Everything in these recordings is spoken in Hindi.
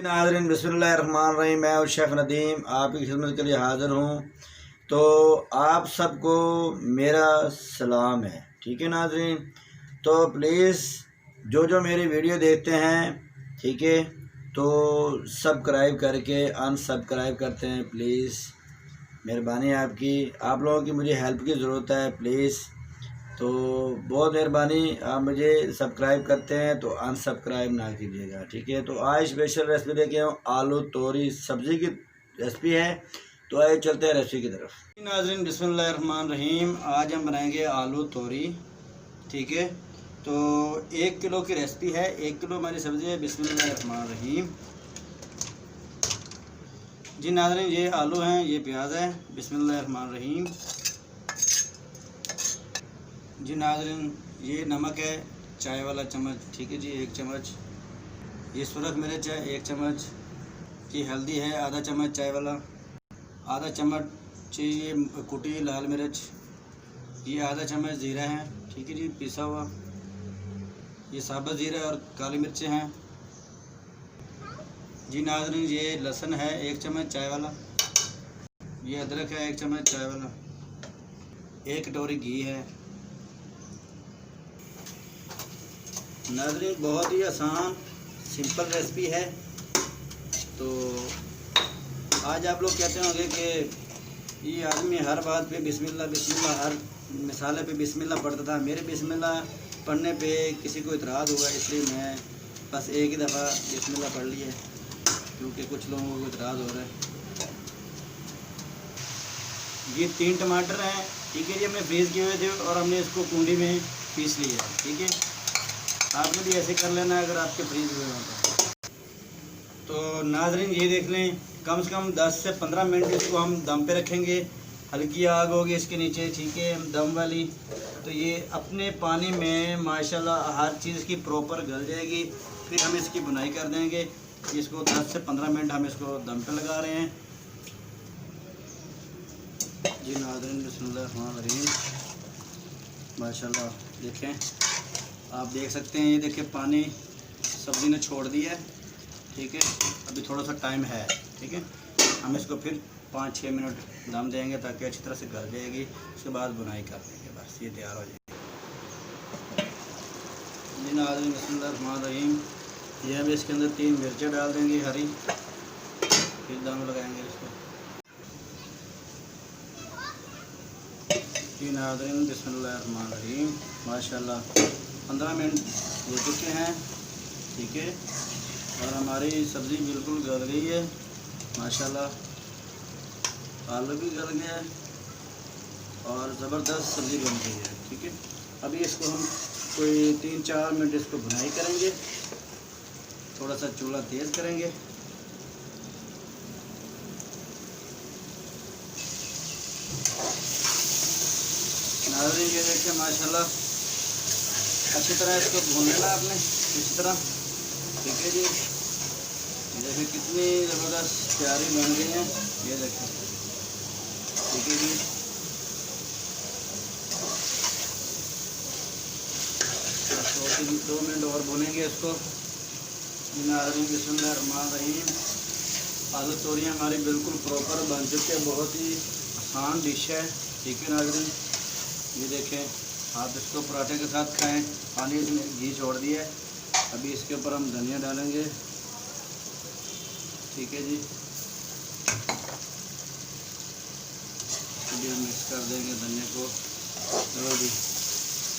नाज़रीन बिस्मिल्लाहिर्रहमानिर्रहीम। मैं और शेफ़ नदीम आपकी खिदमत के लिए हाज़िर हूँ। तो आप सबको मेरा सलाम है, ठीक है नाज़रीन। तो प्लीज़ जो जो मेरी वीडियो देखते हैं, ठीक है, तो सब्सक्राइब करके अनसब्सक्राइब करते हैं प्लीज़। मेहरबानी आपकी, आप लोगों की मुझे हेल्प की ज़रूरत है प्लीज़। तो बहुत मेहरबानी, आप मुझे सब्सक्राइब करते हैं तो अनसब्सक्राइब ना कीजिएगा, ठीक है। तो आज स्पेशल रेसिपी लेके आऊँ, आलू तोरी सब्ज़ी की रेसिपी है। तो आइए चलते हैं रेसिपी की तरफ। नाज़रीन बिस्मिल्लाहिर्रहमानिर्रहीम, आज हम बनाएंगे आलू तोरी, ठीक है। तो 1 किलो की रेसिपी है, 1 किलो हमारी सब्ज़ी है। बिस्मिल्लाहिर्रहमानिर्रहीम जी नाज़रीन, ये आलू हैं, ये प्याज है। बिस्मिल्लाहिर्रहमानिर्रहीम जी नाज़रीन, ये नमक है चाय वाला चम्मच, ठीक है जी, 1 चम्मच। ये सुरख मिर्च है 1 चम्मच। ये हल्दी है आधा चम्मच चाय वाला। आधा चम्मच चाहिए कुटी लाल मिर्च। ये आधा चम्मच ज़ीरा है, ठीक है जी, पिसा हुआ। ये साबुत ज़ीरा और काली मिर्चें हैं जी नाज़रीन। ये लहसुन है 1 चम्मच चाय वाला। ये अदरक है 1 चम्मच चाय वाला। 1 कटोरी घी है नाज़रीन। बहुत ही आसान सिंपल रेसिपी है। तो आज आप लोग कहते होंगे कि ये आदमी हर बात पे बिस्मिल्लाह बिस्मिल्लाह, हर मिसाले पे बिस्मिल्लाह पढ़ता था। मेरे बिस्मिल्लाह पढ़ने पे किसी को इतराज़ होगा, इसलिए मैं बस एक ही दफ़ा बिस्मिल्लाह पढ़ लिए, क्योंकि कुछ लोगों को इतराज़ हो रहा है। ये 3 टमाटर हैं, ठीक है जी, हमने फ्रीज़ किए हुए थे और हमने इसको कुंडी में पीस लिया, ठीक है। आपने भी ऐसे कर लेना अगर आपके फ्रीज हुए हों तो नाज़रीन ये देख लें, कम से कम 10 से 15 मिनट इसको हम दम पे रखेंगे। हल्की आग होगी इसके नीचे, ठीक है, दम वाली। तो ये अपने पानी में माशाल्लाह हर चीज़ की प्रॉपर गल जाएगी। फिर हम इसकी बुनाई कर देंगे। इसको 10 से 15 मिनट हम इसको दम पे लगा रहे हैं जी नाज़रीन। बिस्मिल्लाहिर्रहमानिर्रहीम माशाल्लाह, देखें, आप देख सकते हैं, ये देखिए पानी सब्ज़ी ने छोड़ दिया है, ठीक है। अभी थोड़ा सा टाइम है, ठीक है। हम इसको फिर 5-6 मिनट दम देंगे ताकि अच्छी तरह से गल जाएगी। उसके बाद बुनाई कर देंगे, बस ये तैयार हो जाएगी जी नाज़रीन। बिस्मिल्लाहिर्रहमानिर्रहीम, ये हम इसके अंदर 3 मिर्चें डाल देंगे हरी, फिर दम लगाएंगे इसको जी नाज़रीन। बिस्मिल्लाहिर्रहमानिर्रहीम माशाल्लाह 15 मिनट हो चुके हैं, ठीक है। और हमारी सब्ज़ी बिल्कुल गल गई है माशाल्लाह। आलू भी गल गया है और ज़बरदस्त सब्ज़ी बन गई है, ठीक है। अभी इसको हम कोई 3-4 मिनट इसको भुनाई करेंगे। थोड़ा सा चूल्हा तेज़ करेंगे। नाज़रीन ये देखिए माशाल्लाह, अच्छी तरह इसको भून लेना आपने इस तरह, ठीक है जी। देखिए कितनी ज़बरदस्त प्यारी बन गई है, ये देखिए, ठीक है जी। बस 2 मिनट और भूनेंगे इसको। बिस्मिल्लाहिर्रहमानिर्रहीम, आलू तोरियाँ हमारी बिल्कुल प्रॉपर बन चुके हैं। बहुत ही आसान डिश है, ठीक है नाज़रीन। ये देखें, आप इसको पराठे के साथ खाएं। पानी इसमें घी छोड़ दिया है। अभी इसके ऊपर हम धनिया डालेंगे, ठीक है जी। हम मिक्स कर देंगे धनिया को। चलो जी,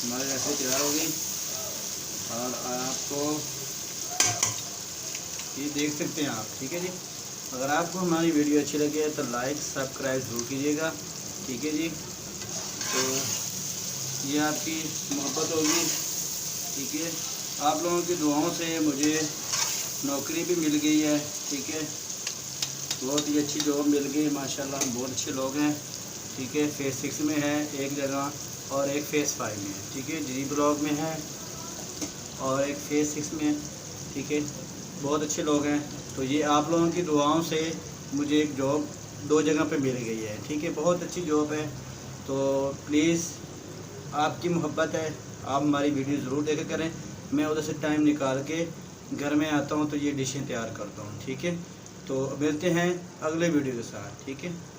हमारी रेसिपी तैयार हो गई। और आपको ये देख सकते हैं आप, ठीक है जी। अगर आपको हमारी वीडियो अच्छी लगे तो लाइक सब्सक्राइब ज़रूर कीजिएगा, ठीक है जी। तो ये आपकी मोहब्बत होगी, ठीक है। आप लोगों की दुआओं से मुझे नौकरी भी मिल गई है, ठीक है। बहुत ही अच्छी जॉब मिल गई माशाल्लाह। हम बहुत अच्छे लोग हैं, ठीक है। फेज़ 6 में है एक जगह और एक फेज़ 5 में है, ठीक है। जी ब्लॉक में है और एक फेज़ 6 में है, ठीक है। बहुत अच्छे लोग हैं। तो ये आप लोगों की दुआओं से मुझे एक जॉब 2 जगह पे मिल गई है, ठीक है। बहुत अच्छी जॉब है। तो प्लीज़, आपकी मोहब्बत है, आप हमारी वीडियो ज़रूर देखा करें। मैं उधर से टाइम निकाल के घर में आता हूँ तो ये डिशें तैयार करता हूँ। ठीक है, तो मिलते हैं अगले वीडियो के साथ। ठीक है।